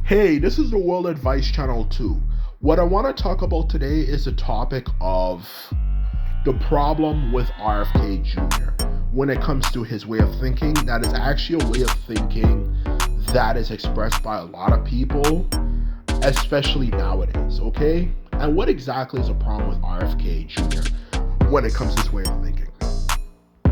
Hey, this is the World Advice Channel 2. What I want to talk about today is the topic of the problem with RFK Jr. when it comes to his way of thinking. That is actually a way of thinking that is expressed by a lot of people, especially nowadays, okay? And what exactly is the problem with RFK Jr. when it comes to his way of thinking?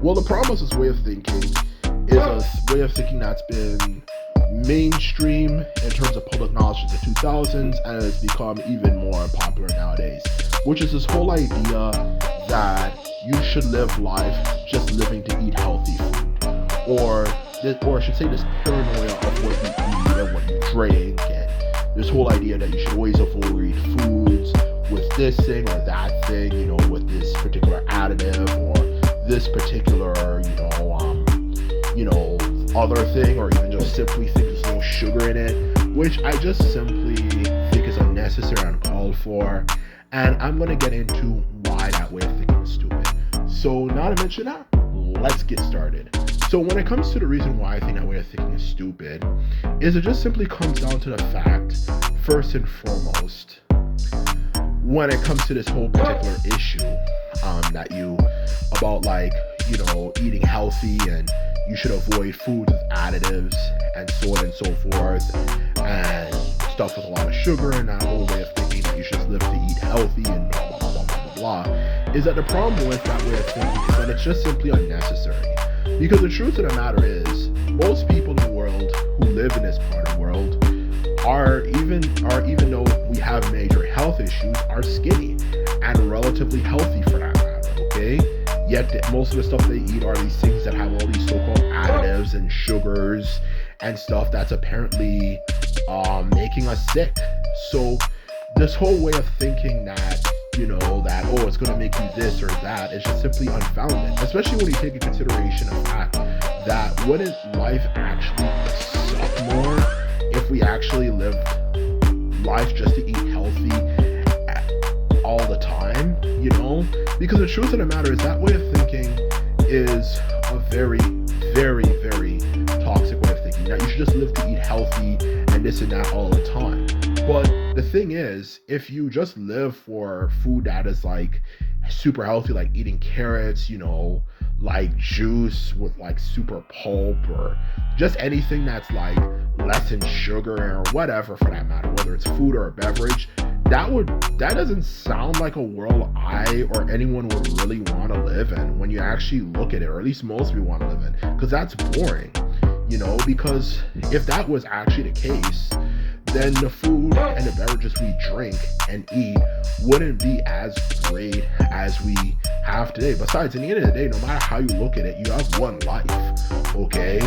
Well, the problem with his way of thinking is a way of thinking that's been mainstream in terms of public knowledge in the 2000s and has become even more popular nowadays, which is this whole idea that you should live life just living to eat healthy food, or I should say this paranoia of what you eat and what you drink, and this whole idea that you should always avoid foods with this thing or that thing, with this particular additive or this particular, other thing, or even just simply think there's no sugar in it, which I just simply think is unnecessary and uncalled for. And I'm gonna get into why that way of thinking is stupid. So now to mention that, let's get started. So when it comes to the reason why I think that way of thinking is stupid, is it just simply comes down to the fact, first and foremost, when it comes to this whole particular issue, about eating healthy and you should avoid foods with additives and so on and so forth, and stuff with a lot of sugar, and that whole way of thinking that you should just live to eat healthy and blah, blah, blah, blah, blah, blah, blah, is that the problem with that way of thinking is that it's just simply unnecessary. Because the truth of the matter is, most people in the world who live in this part of the world even though we have major health issues, are skinny and relatively healthy for that matter, okay? Yet most of the stuff they eat are these things that have all these so-called additives and sugars and stuff that's apparently making us sick. So this whole way of thinking that, it's going to make you this or that is just simply unfounded, especially when you take into consideration the fact that wouldn't life actually suck more if we actually lived life just to eat healthy all the time, Because the truth of the matter is that way of thinking is a very, very, very toxic way of thinking, that you should just live to eat healthy and this and that all the time. But the thing is, if you just live for food that is like super healthy, like eating carrots, like juice with like super pulp, or just anything that's like less in sugar or whatever for that matter, whether it's food or a beverage, that doesn't sound like a world I or anyone would really want to live in when you actually look at it, or at least most people want to live in, because that's boring, because if that was actually the case, then the food and the beverages we drink and eat wouldn't be as great as we have today. Besides, in the end of the day, no matter how you look at it, you have one life, okay?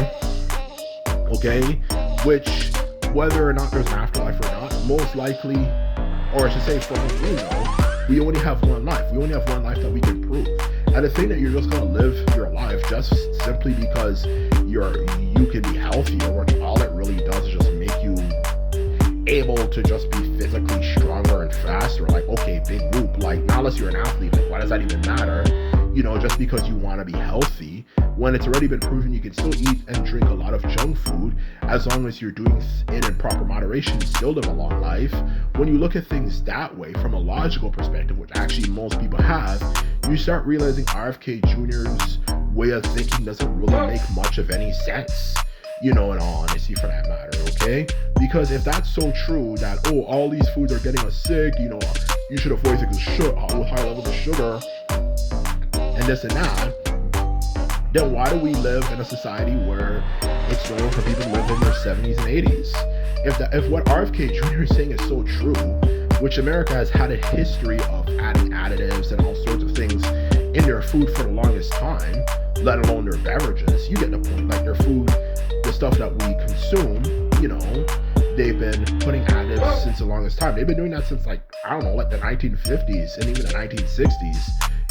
Which, whether or not there's an afterlife or not, most likely, or I should say from what we know, we only have one life. We only have one life that we can prove. And the thing that you're just gonna live your life just simply because you can be healthier, when all it really does is just make you able to just be physically stronger and faster. Like, okay, big whoop. Like, not unless you're an athlete, like, why does that even matter? Just because you want to be healthy, when it's already been proven you can still eat and drink a lot of junk food, as long as you're doing it in proper moderation, you still live a long life. When you look at things that way, from a logical perspective, which actually most people have, you start realizing RFK Jr.'s way of thinking doesn't really make much of any sense. In all honesty, for that matter, okay? Because if that's so true, that, all these foods are getting us sick, you should avoid things with high levels of sugar, and this and that, then why do we live in a society where it's normal for people to live in their 70s and 80s? If what RFK Jr. is saying is so true, which America has had a history of adding additives and all sorts of things in their food for the longest time, let alone their beverages, you get the point. Like, their food, the stuff that we consume, they've been putting additives since the longest time. They've been doing that since, like the 1950s and even the 1960s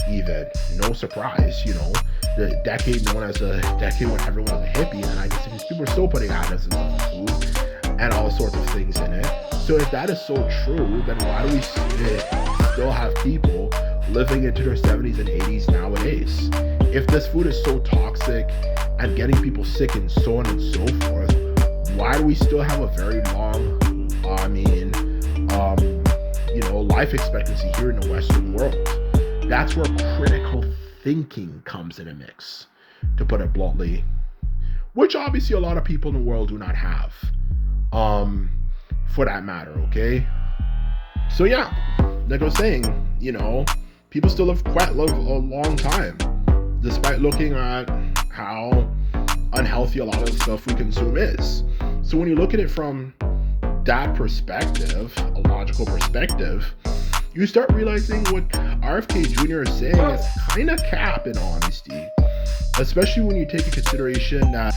even. No surprise, the decade known as the decade when everyone was a hippie in the 1960s, people were still putting additives in food and all sorts of things in it. So if that is so true, then why do we still have people living into their 70s and 80s nowadays? If this food is so toxic and getting people sick and so on and so forth, why do we still have a very long um, life expectancy here in the Western world. That's where critical thinking comes in a mix, to put it bluntly, which obviously a lot of people in the world do not have, for that matter, okay? So yeah, like I was saying, people still live a long time, despite looking at how unhealthy a lot of the stuff we consume is. So when you look at it from that perspective, a logical perspective, you start realizing what RFK Jr. is saying is kind of cap, in honesty. Especially when you take into consideration that,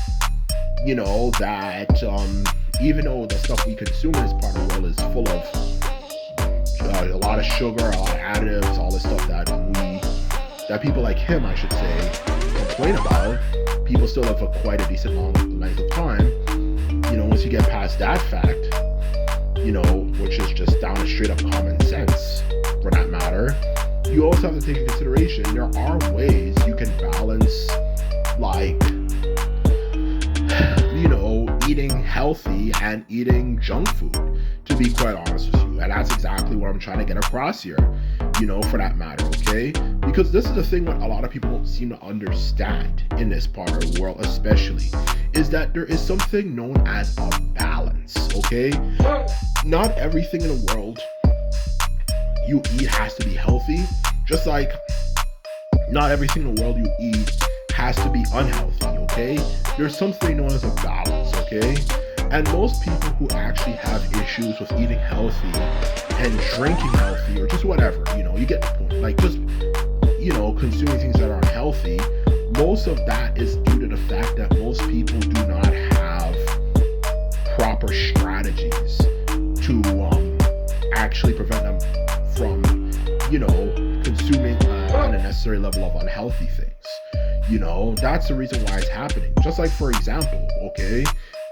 even though the stuff we consume in this part of the world is full of a lot of sugar, a lot of additives, all this stuff that people like him, I should say, complain about, people still live for quite a decent long length of time. Once you get past that fact, which is just down to straight up common sense for that matter, you also have to take into consideration there are ways you can balance, like, eating healthy and eating junk food, to be quite honest with you. And that's exactly what I'm trying to get across here, for that matter, okay? Because this is the thing what a lot of people don't seem to understand in this part of the world, especially, is that there is something known as a balance, okay? Not everything in the world you eat has to be healthy, just like not everything in the world you eat has to be unhealthy, okay? There's something known as a balance, okay? And most people who actually have issues with eating healthy and drinking healthy, or just whatever, you get the point. Like, just, consuming things that are unhealthy, most of that is due to the fact that most people do not have proper strategies to actually prevent them from, consuming an unnecessary level of unhealthy things. That's the reason why it's happening. Just like, for example, okay,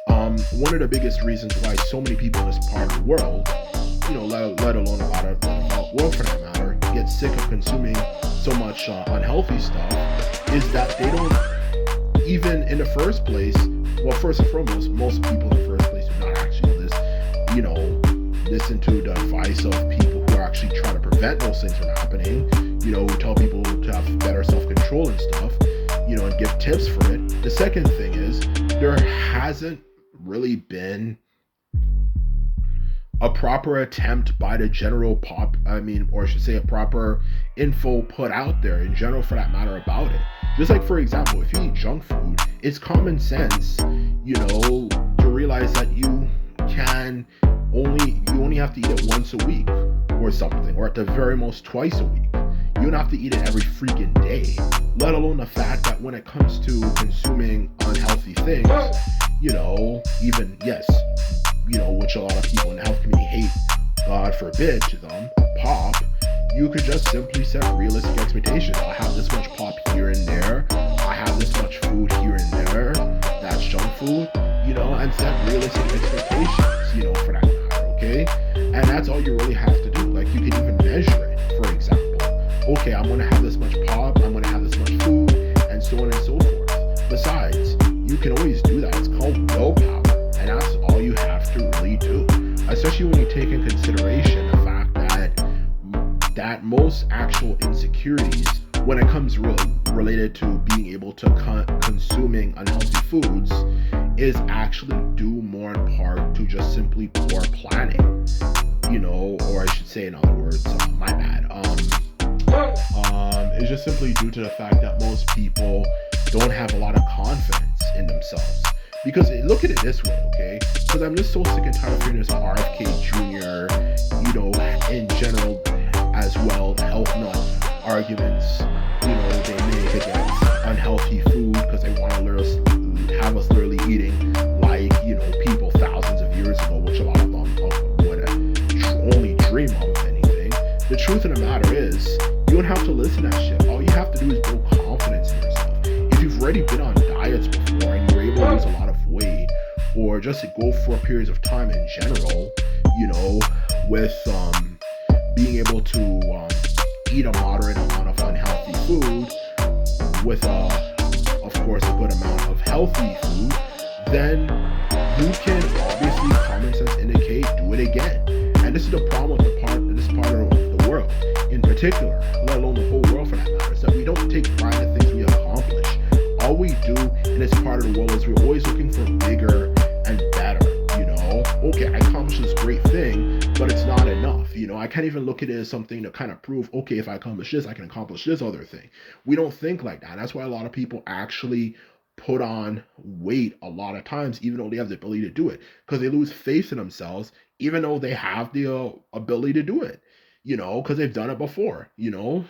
one of the biggest reasons why so many people in this part of the world, let alone a lot of the developed world for that matter, get sick of consuming so much unhealthy stuff, is that they don't even in the first place, well, first and foremost, most people in the first place do not actually listen to the advice of people who are actually trying to prevent those things from happening, who tell people to have better self-control and stuff, and give tips for it. The second thing is, there hasn't really been a proper attempt by the general or I should say a proper info put out there in general for that matter about it. Just like, for example, if you eat junk food, it's common sense, to realize that you only have to eat it once a week or something, or at the very most twice a week. You don't have to eat it every freaking day, let alone the fact that when it comes to consuming unhealthy things, even, yes, which a lot of people in the health community hate, God forbid to them, pop, you could just simply set realistic expectations. I have this much pop here and there. I have this much food here and there. That's junk food, and set realistic expectations, for that matter, okay? And that's all you really have to do. Like, you can even measure it, for example. Okay, I'm going to have this much pop, I'm going to have this much food, and so on and so forth. Besides, you can always do that. It's called willpower, and that's all you have to really do. Especially when you take in consideration the fact that most actual insecurities, when it comes related to being able to consuming unhealthy foods, is actually due more in part to just simply poor planning, or I should say, in other words, my bad. It's just simply due to the fact that most people don't have a lot of confidence in themselves. Because look at it this way, okay? Because I'm just so sick and tired of hearing this RFK Jr., in general as well, health nut arguments, they make against unhealthy food because they want to have us literally eating like, people thousands of years ago, which a lot of them would only dream of, if anything. The truth of the matter is, you don't have to listen to that shit. All you have to do is build confidence in yourself. If you've already been on diets before and you're able to lose a lot of weight, or just to go for periods of time in general, with being able to eat a moderate amount of unhealthy food with of course a good amount of healthy food, then you can obviously, common sense indicate, do it And this is the problem with this part of the world in particular, let alone the whole world for that matter, is that we don't take pride in things we accomplish. All we do in this part of the world is we're always looking for bigger and better. Okay, I accomplished this great thing, but it's not enough. I can't even look at it as something to kind of prove, okay, if I accomplish this, I can accomplish this other thing. We don't think like that. That's why a lot of people actually put on weight a lot of times, even though they have the ability to do it, because they lose faith in themselves, even though they have the ability to do it, because they've done it before,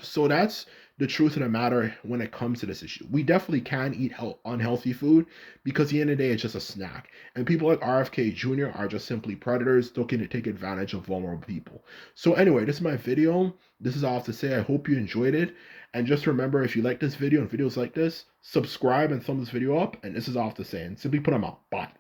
So that's the truth of the matter when it comes to this issue. We definitely can eat unhealthy food because at the end of the day, it's just a snack. And people like RFK Jr. are just simply predators looking to take advantage of vulnerable people. So anyway, this is my video. This is all I have to say. I hope you enjoyed it. And just remember, if you like this video and videos like this, subscribe and thumb this video up. And this is all I have to say. And simply put them out. Bye.